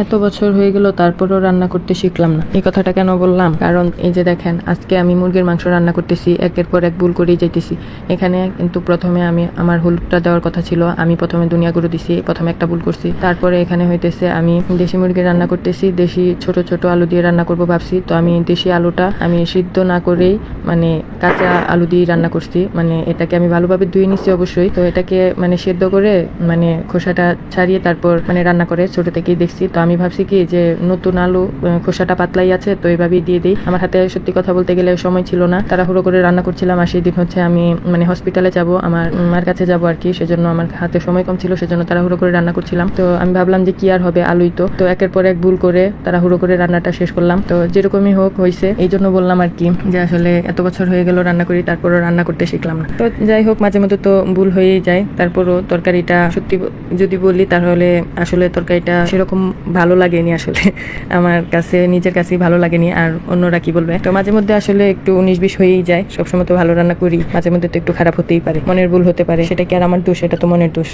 এত বছর হয়ে গেল তারপরও রান্না করতে শিখলাম না। এই কথাটা কেন বললাম? কারণ এই যে দেখেন, আজকে আমি মুরগির মাংস রান্না করতেছি, একের পর এক ভুল করেই যাইতেছি। এখানে কিন্তু প্রথমে আমি আমার হলুদটা দেওয়ার কথা ছিল, আমি প্রথমে দুনিয়া গুঁড়ো দিছি, প্রথমে একটা ভুল করছি। তারপরে এখানে হইতেছে আমি দেশি মুরগি রান্না করতেছি, দেশি ছোট ছোট আলু দিয়ে রান্না করব ভাবছি। তো আমি দেশি আলুটা আমি সিদ্ধ না করেই মানে কাঁচা আলু দিয়ে রান্না করছি। মানে এটাকে আমি ভালোভাবে ধুয়ে নিচ্ছি অবশ্যই। তো এটাকে মানে সেদ্ধ করে মানে খোসাটা ছাড়িয়ে তারপর মানে রান্না করে ছোট থেকেই দেখছি। তো আমি ভাবছি কি যে নতুন আলু খোসাটা পাতলাই আছে, তো এইভাবেই দিয়ে দিই। আমার হাতে সত্যি কথা বলতে গেলে সময় ছিল না, তাড়াহুড়ো করে রান্না করছিলাম। আর সেই দিন হচ্ছে আমি মানে হসপিটালে যাব, আমার মার কাছে যাব আর কি, সেজন্য আমার হাতে সময় কম ছিল, সেজন্য তাড়াহুড়ো করে রান্না করছিলাম। তো আমি ভাবলাম যে কি আর হবে, আলুই তো একের পর এক ভুল করে তাড়াহুড়ো করে রান্নাটা শেষ করলাম। তো যেরকমই হোক হয়েছে, এই জন্য বললাম আর কি যে আসলে এত বছর হয়ে গেল রান্না করি, তারপরও রান্না করতে শিখলাম না। তো যাই হোক, মাঝে মধ্যে তো ভুল হয়েই যায়। তারপরও তরকারিটা সত্যি যদি বলি তাহলে আসলে তরকারিটা সেরকম ভালো লাগেনি আসলে আমার কাছে, নিজের কাছেই ভালো লাগেনি, আর অন্যরা কি বলবে। তো মাঝে মধ্যে আসলে একটু 19-20 হয়েই যায়, সবসময় তো ভালো রান্না করি, মাঝে মধ্যে তো একটু খারাপ হতেই পারে, মনের ভুল হতে পারে। সেটা কি আর আমার দোষ? এটা তো মনের দোষ।